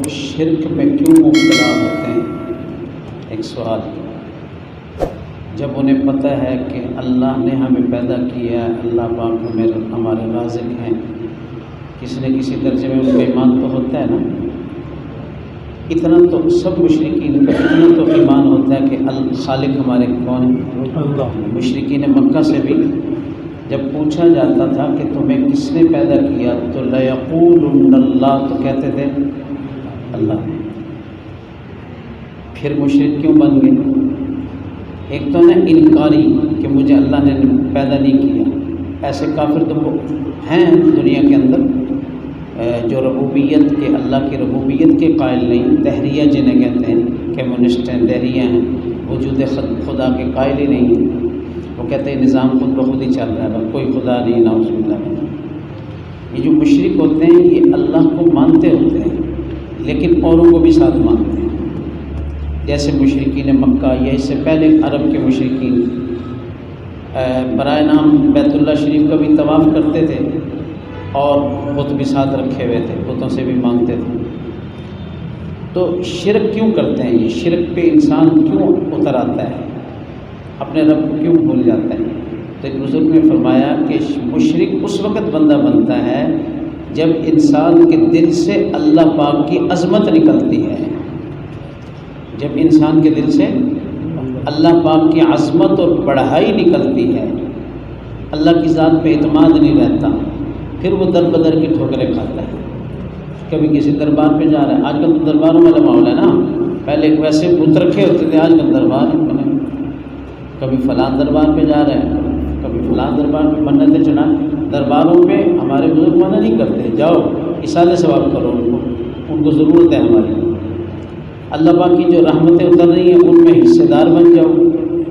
شرک میں کیوں مبتلا ہوتے ہیں؟ ایک سوال، جب انہیں پتہ ہے کہ اللہ نے ہمیں پیدا کیا ہے، اللہ پاک ہمارے رازق ہیں، کسی نہ کسی درجے میں ان کا ایمان تو ہوتا ہے نا، اتنا تو سب مشرکین کا اتنا تو ایمان ہوتا ہے کہ خالق ہمارے کون ہے؟ اللہ۔ مشرکین مکہ سے بھی جب پوچھا جاتا تھا کہ تمہیں کس نے پیدا کیا تو لَيَقُولُنَّ اللَّهُ، تو کہتے تھے اللہ نے۔ پھر مشرک کیوں بن گئے؟ ایک تو ہے انکاری کہ مجھے اللہ نے پیدا نہیں کیا، ایسے کافر تو ہیں دنیا کے اندر جو ربوبیت کے، اللہ کی ربوبیت کے قائل نہیں، دہریہ جنہیں کہتے ہیں، کمیونسٹ ہیں، دہریہ ہیں، وجود خدا کے قائل ہی نہیں ہیں۔ وہ کہتے ہیں نظام خود بخود ہی چل رہا ہے، کوئی خدا نہیں، نعوذ باللہ۔ یہ جو مشرک ہوتے ہیں یہ اللہ کو مانتے ہوتے ہیں لیکن اوروں کو بھی ساتھ مانتے ہیں، جیسے مشرکین مکہ یا اس سے پہلے عرب کے مشرکین برائے نام بیت اللہ شریف کا بھی طواف کرتے تھے اور بت بھی ساتھ رکھے ہوئے تھے، بتوں سے بھی مانگتے تھے۔ تو شرک کیوں کرتے ہیں؟ یہ شرک پہ انسان کیوں اتر آتا ہے، اپنے رب کو کیوں بھول جاتا ہے؟ تو ایک بزرگ نے فرمایا کہ مشرک اس وقت بندہ بنتا ہے جب انسان کے دل سے اللہ پاک کی عظمت نکلتی ہے، جب انسان کے دل سے اللہ پاک کی عظمت اور بڑائی نکلتی ہے، اللہ کی ذات پہ اعتماد نہیں رہتا، پھر وہ در بدر کی ٹھوکریں کھاتا ہے۔ کبھی کسی دربار پہ جا رہا ہے، آج کل تو درباروں والا ماحول ہے نا، پہلے ویسے بت رکھے ہوتے تھے، آج کل دربار بنے، کبھی فلاں دربار پہ جا رہے ہیں، کبھی فلاں دربار پہ منتیں چڑھا۔ درباروں پہ ہمارے بزرگ منع نہیں کرتے، جاؤ اصالہ ثواب کرو، ان کو ضرورت ہے ہماری۔ اللہ پاک کی جو رحمتیں اتر رہی ہیں ان میں حصے دار بن جاؤ،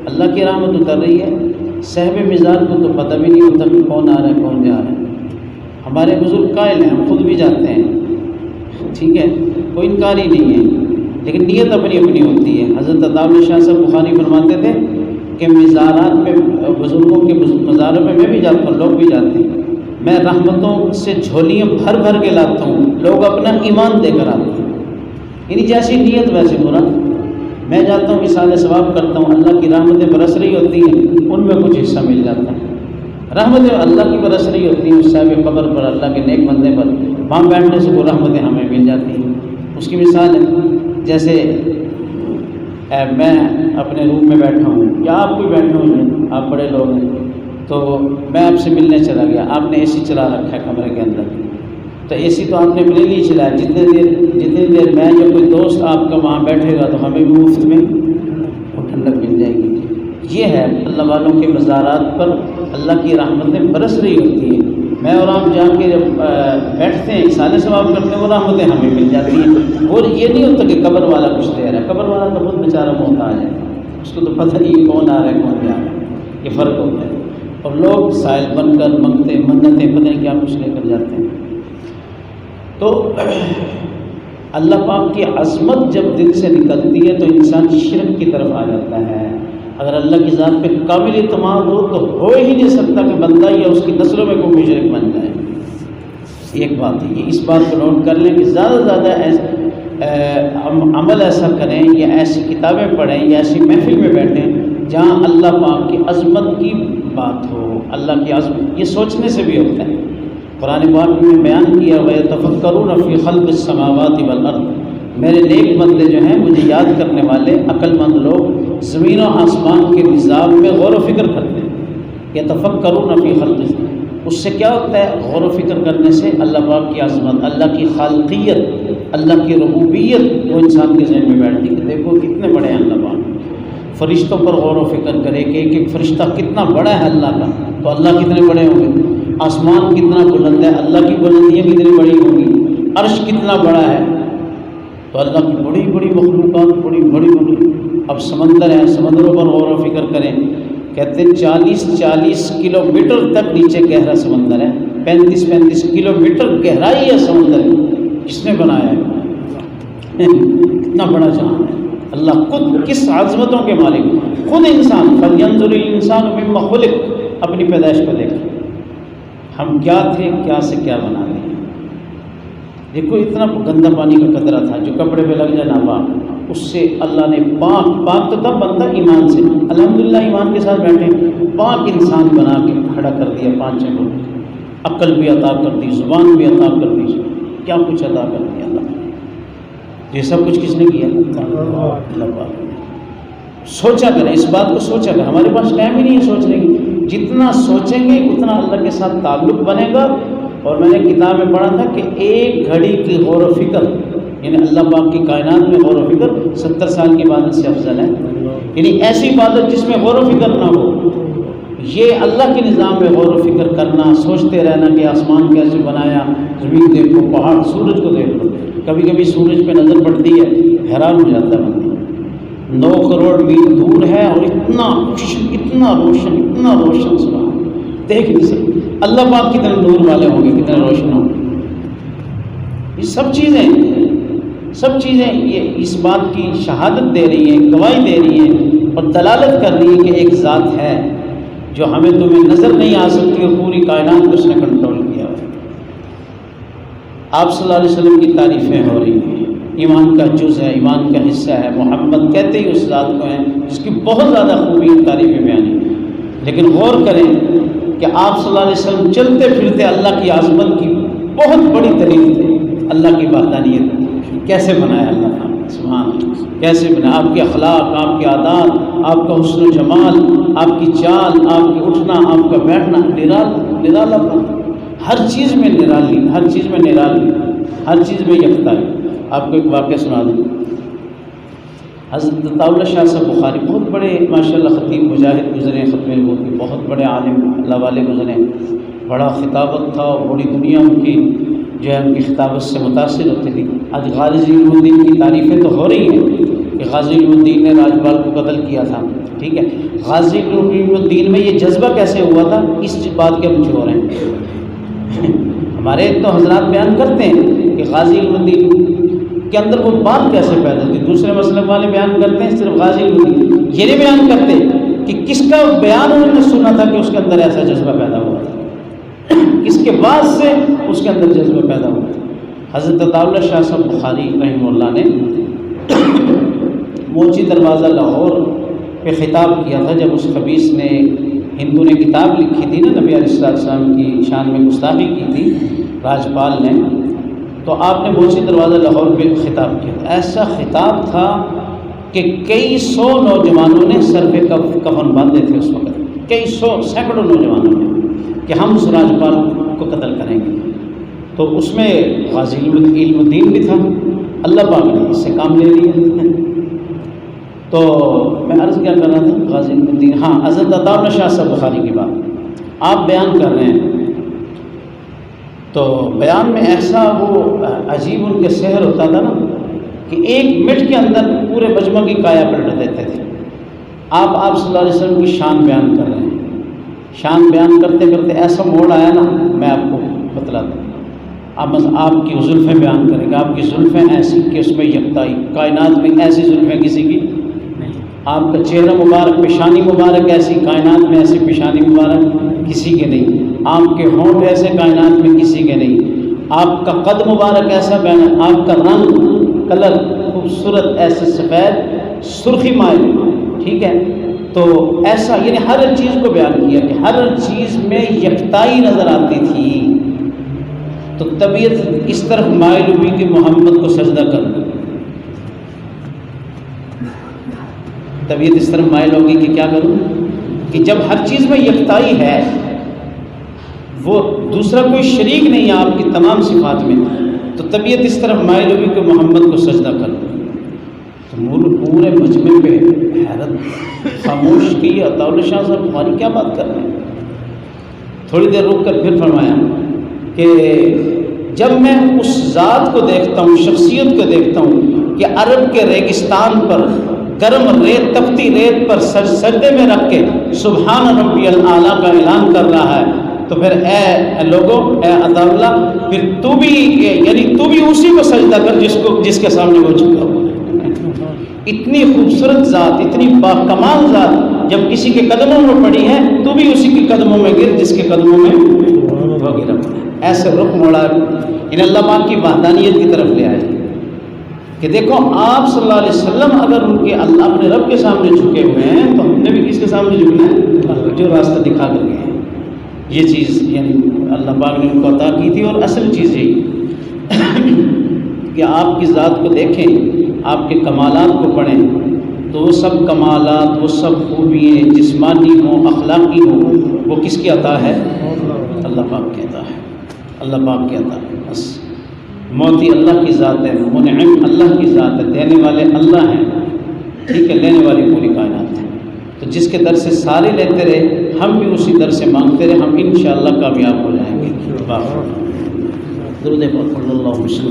اللہ کی رحمت اتر رہی ہے، صاحب مزاج کو تو پتہ بھی نہیں ہوتا کہ کون آ رہا ہے کون جا رہا ہے۔ ہمارے بزرگ قائل ہیں، ہم خود بھی جاتے ہیں، ٹھیک ہے، کوئی انکار ہی نہیں ہے، لیکن نیت اپنی اپنی ہوتی ہے۔ حضرت عطا شاہ صاحب بخاری فرماتے تھے کہ مزارات پہ، بزرگوں کے مزاروں پہ میں بھی جاتا ہوں، لوگ بھی جاتے ہیں، میں رحمتوں سے جھولیاں بھر بھر کے لاتا ہوں، لوگ اپنا ایمان دے کر آتے ہیں، یعنی جیسی نیت ویسے مراد۔ میں جاتا ہوں مثال ثواب کرتا ہوں، اللہ کی رحمتیں برس رہی ہوتی ہیں، ان میں کچھ حصہ مل جاتا ہے، رحمتیں اللہ کی برس رہی ہوتی ہیں، اس صاحب قبر پر، اللہ کے نیک بندے پر، وہاں بیٹھنے سے وہ رحمتیں ہمیں مل جاتی ہیں۔ اس کی مثال ہے جیسے میں اپنے روم میں بیٹھا ہوں یا آپ کوئی بیٹھے ہوئے ہیں، آپ بڑے لوگ ہیں، تو میں آپ سے ملنے چلا گیا، آپ نے اے سی چلا رکھا ہے کمرے کے اندر، تو اے سی تو آپ نے اپنے لیے چلایا، جتنی دیر میں یا کوئی دوست آپ کا وہاں بیٹھے گا تو ہمیں بھی مفت میں وہ ٹھنڈک مل جائے گی۔ یہ ہے اللہ والوں کے مزارات پر اللہ کی رحمتیں برس رہی ہوتی ہیں، میں اور آپ جا کے جب بیٹھتے ہیں اصالہ ثواب کرتے ہیں، وہ رحمتیں ہمیں مل جاتی ہیں۔ اور یہ نہیں ہوتا کہ قبر والا کچھ دے رہا ہے، قبر والا تو خود بیچارہ محتاج ہے، اس کو تو پتہ نہیں کون آ رہا ہے کون جا رہا ہے، یہ فرق ہوتا ہے۔ اور لوگ سائل بن کر منگتے منتیں پتہ نہیں کیا کچھ لے کر جاتے ہیں۔ تو اللہ پاک کی عظمت جب دل سے نکلتی ہے تو انسان شرک کی طرف آ جاتا ہے۔ اگر اللہ کی ذات پہ کامل اعتماد ہو تو ہو ہی نہیں سکتا کہ بندہ یا اس کی نسلوں میں کوئی مشرک بن جائے۔ ایک بات ہے، اس بات کو نوٹ کر لیں کہ زیادہ سے زیادہ ہم عمل ایسا کریں یا ایسی کتابیں پڑھیں یا ایسی محفل میں بیٹھیں جہاں اللہ پاک کی عظمت کی بات ہو، اللہ کی عظمت، یہ سوچنے سے بھی ہوتا ہے۔ قرآن پاک میں بیان کیا وَيَتَفَكَّرُونَ فِي خَلْقِ السَّمَاوَاتِ وَالْأَرْضِ، میرے نیک بندے جو ہیں، مجھے یاد کرنے والے عقل مند لوگ زمین و آسمان کے نظام میں غور و فکر کرتے ہیں۔ یتفکرون فی خلق، اس سے کیا ہوتا ہے؟ غور و فکر کرنے سے اللہ پاک کی عظمت، اللہ کی خالقیت، اللہ کی ربوبیت وہ انسان کے ذہن میں بیٹھتی کہ دیکھو کتنے بڑے ہیں اللہ پاک۔ فرشتوں پر غور و فکر کرے کہ ایک ایک فرشتہ کتنا بڑا ہے اللہ کا، تو اللہ کتنے بڑے ہوں گے، آسمان کتنا بلند ہے، اللہ کی بلندیاں کتنی بڑی ہوں گی، عرش کتنا بڑا ہے، تو اللہ کی بڑی بڑی مخلوقات، بڑی بڑی۔ اب سمندر ہے، سمندروں پر غور و فکر کریں، کہتے ہیں 40 کلومیٹر تک نیچے گہرا سمندر ہے، 35 کلومیٹر گہرائی ہے سمندر کی، کس نے بنایا ہے؟ کتنا بڑا جہان ہے، اللہ خود کس عظمتوں کے مالک، خود انسان فَلْيَنْظُرِ الْإِنسَانُ مِمَّا خُلِقَ، اپنی پیدائش کو دیکھیں، ہم کیا تھے، کیا سے کیا بنا دیں۔ دیکھو اتنا گندا پانی کا قطرہ تھا جو کپڑے پہ لگ جائے ناپاک، اس سے اللہ نے پاک تو تب بنتا ایمان سے، الحمدللہ ایمان کے ساتھ بیٹھے، پاک انسان بنا کے کھڑا کر دیا 5 کو، عقل بھی عطا کر دی، زبان بھی عطا کر دی، کیا کچھ عطا کر دیا اللہ نے۔ یہ سب کچھ کس نے کیا؟ اللہ پاک۔ سوچا کریں اس بات کو، سوچا کریں، ہمارے پاس ٹائم ہی نہیں ہے سوچنے کی، جتنا سوچیں گے اتنا اللہ کے ساتھ تعلق بنے گا۔ اور میں نے کتاب میں پڑھا تھا کہ 1 گھڑی کی غور و فکر، یعنی اللہ پاک کی کائنات میں غور و فکر 70 سال کی عبادت سے افضل ہے، یعنی ایسی عبادت جس میں غور و فکر نہ ہو۔ یہ اللہ کے نظام میں غور و فکر کرنا، سوچتے رہنا کہ آسمان کیسے بنایا، زمین دیکھو، پہاڑ، سورج کو دیکھو، کبھی کبھی سورج پہ نظر پڑتی ہے حیران ہو جاتا ہے بندہ، 9 کروڑ میل دور ہے اور اتنا روشن، اتنا روشن، اتنا روشن، سنا دیکھ نہیں سکتے۔ اللہ پاک کتنے نور والے ہوں گے، کتنے روشن ہوں گے۔ یہ سب چیزیں یہ اس بات کی شہادت دے رہی ہیں، گواہی دے رہی ہیں اور دلالت کر رہی ہے کہ ایک ذات ہے جو ہمیں تمہیں نظر نہیں آ سکتی اور پوری کائنات کو اس نے کنٹرول کیا ہے۔ آپ صلی اللہ علیہ وسلم کی تعریفیں ہو رہی ہیں، ایمان کا جز ہے، ایمان کا حصہ ہے، محمد کہتے ہی اس ذات کو ہیں جس کی بہت زیادہ خوبی اور تعریفیں بیان ہیں۔ لیکن غور کریں کہ آپ صلی اللہ علیہ وسلم چلتے پھرتے اللہ کی عظمت کی بہت بڑی دلیل تھے، اللہ کی وحدانیت کیسے بنایا اللہ تعالیٰ، سبحان اللہ، کیسے بنایا، آپ کے اخلاق، آپ کے عادات، آپ کا حسن و جمال، آپ کی چال، آپ کے اٹھنا، آپ کا بیٹھنا، نرالا تھا، ہر چیز میں نرالی، ہر چیز میں نرالی، ہر چیز میں یکتائی۔ آپ کو ایک واقعہ سنا دوں، حضرت عطاء شاہ صاحب بخاری بہت بڑے ماشاءاللہ خطیب مجاہد گزرے، ختم نبوت کے بہت بڑے عالم اللہ والے گزرے، بڑا خطابت تھا اور بڑی دنیا ان کی جو ہے ان کی خطابت سے متاثر ہوتی تھی۔ آج غازی علم الدین کی تعریفیں تو ہو رہی ہیں کہ غازی علم الدین نے راجپال کو قتل کیا تھا، ٹھیک ہے، غازی علم الدین میں یہ جذبہ کیسے ہوا تھا، اس بات کے ہم چور ہیں۔ ہمارے تو حضرات بیان کرتے ہیں کہ غازی علم الدین کے اندر وہ بات کیسے پیدا ہوتی، دوسرے مسلک والے بیان کرتے ہیں صرف غازی علم الدین، یہ نہیں بیان کرتے کہ کس کا بیان انہوں نے سنا تھا کہ اس کے اندر ایسا جذبہ پیدا ہوا تھا، کس کے بعد سے اس کے اندر جذبہ پیدا ہوا تھا۔ حضرت عطاء شاہ صاحب بخاری رحمہ اللہ نے موچی دروازہ لاہور پہ خطاب کیا تھا جب اس خبیث نے، ہندو نے کتاب لکھی تھی نا نبی علیہ السلام کی شان میں گستاخی کی تھی راجپال نے، تو آپ نے موچی دروازہ لاہور پہ خطاب کیا تھا۔ ایسا خطاب تھا کہ کئی سو نوجوانوں نے سر پہ کفن باندھے تھے اس وقت، کئی سو، سینکڑوں نوجوانوں نے، کہ ہم اس راجپال کو قتل کریں گے۔ تو اس میں غازی علم الدین بھی تھا، اللہ پاک نے اس سے کام لے لیا۔ تو میں عرض کیا کر رہا تھا، غازی علم الدین، ہاں، حضرت عطاء شاہ صاحب بخاری کی بات آپ بیان کر رہے ہیں، تو بیان میں ایسا وہ عجیب ان کے سحر ہوتا تھا نا کہ 1 منٹ کے اندر پورے مجمع کی کایا پلٹ دیتے تھے۔ آپ صلی اللہ علیہ وسلم کی شان بیان کر رہے ہیں، شان بیان کرتے کرتے ایسا موڑ آیا نا، میں آپ کو بتلاتا ہوں۔ آپ کی زلفیں بیان کریں گے، آپ کی زلفیں ایسی کہ اس میں یکتائی، کائنات میں ایسی زلفیں کسی کی نہیں، آپ کا چہرہ مبارک، پیشانی مبارک ایسی، کائنات میں ایسی پیشانی مبارک کسی کے نہیں، آپ کے ہونٹ ایسے کائنات میں کسی کے نہیں، آپ کا قد مبارک ایسا، آپ کا رنگ، کلر خوبصورت ایسے سفید سرخی مائل، ٹھیک ہے، تو ایسا، یعنی ہر چیز کو بیان کیا کہ ہر چیز میں یکتائی نظر آتی تھی۔ تو طبیعت اس طرف مائل ہوئی کہ محمد کو سجدہ کر دو، طبیعت اس طرف مائل ہوگی کہ کیا کروں، کہ جب ہر چیز میں یکتائی ہے، وہ دوسرا کوئی شریک نہیں ہے آپ کی تمام صفات میں، تو طبیعت اس طرف مائل ہوگی کہ محمد کو سجدہ کر دو۔ تو پورے مجمع پہ حیرت، خاموش کی، عطاء شاہ صاحب ہماری کیا بات کر رہے ہیں۔ تھوڑی دیر رک کر پھر فرمایا کہ جب میں اس ذات کو دیکھتا ہوں، شخصیت کو دیکھتا ہوں کہ عرب کے ریگستان پر گرم ریت، تپتی ریت پر سجدے میں رکھ کے سبحان ربی الاعلیٰ کا اعلان کر رہا ہے، تو پھر اے لوگوں، اے عطاء اللہ، پھر تو بھی اسی کو سجدہ کر جس کے سامنے وہ جھکا ہوا ہے۔ اتنی خوبصورت ذات، اتنی باکمال ذات جب کسی کے قدموں میں پڑی ہے، تو بھی اسی کے قدموں میں گر جس کے قدموں میں وہ گرا۔ ایسے رخ موڑا انہیں اللہ پاک کی وحدانیت کی طرف لے آئے کہ دیکھو آپ صلی اللہ علیہ وسلم اگر ان کے اللہ اپنے رب کے سامنے جھکے ہوئے ہیں تو ہم نے بھی کس کے سامنے جھکنا ہے؟ جو راستہ دکھا کر گئے ہیں۔ یہ چیز یعنی اللہ پاک نے ان کو عطا کی تھی، اور اصل چیز یہی کہ آپ کی ذات کو دیکھیں، آپ کے کمالات کو پڑھیں تو وہ سب کمالات، وہ سب خوبیاں جسمانی ہوں اخلاقی ہوں، وہ کس کی عطا ہے؟ اللہ پاک کی عطا ہے، اللہ پاک کی عطا ہے۔ بس موتی اللہ کی ذات ہے، منعم اللہ کی ذات ہے، دینے والے اللہ ہیں، ٹھیک ہے، لینے والی پوری کائنات ہے۔ تو جس کے در سے سارے لیتے رہے، ہم بھی اسی در سے مانگتے رہے، ہم انشاءاللہ کامیاب ہو جائیں گے۔ درود پاک صلی اللہ علیہ وسلم۔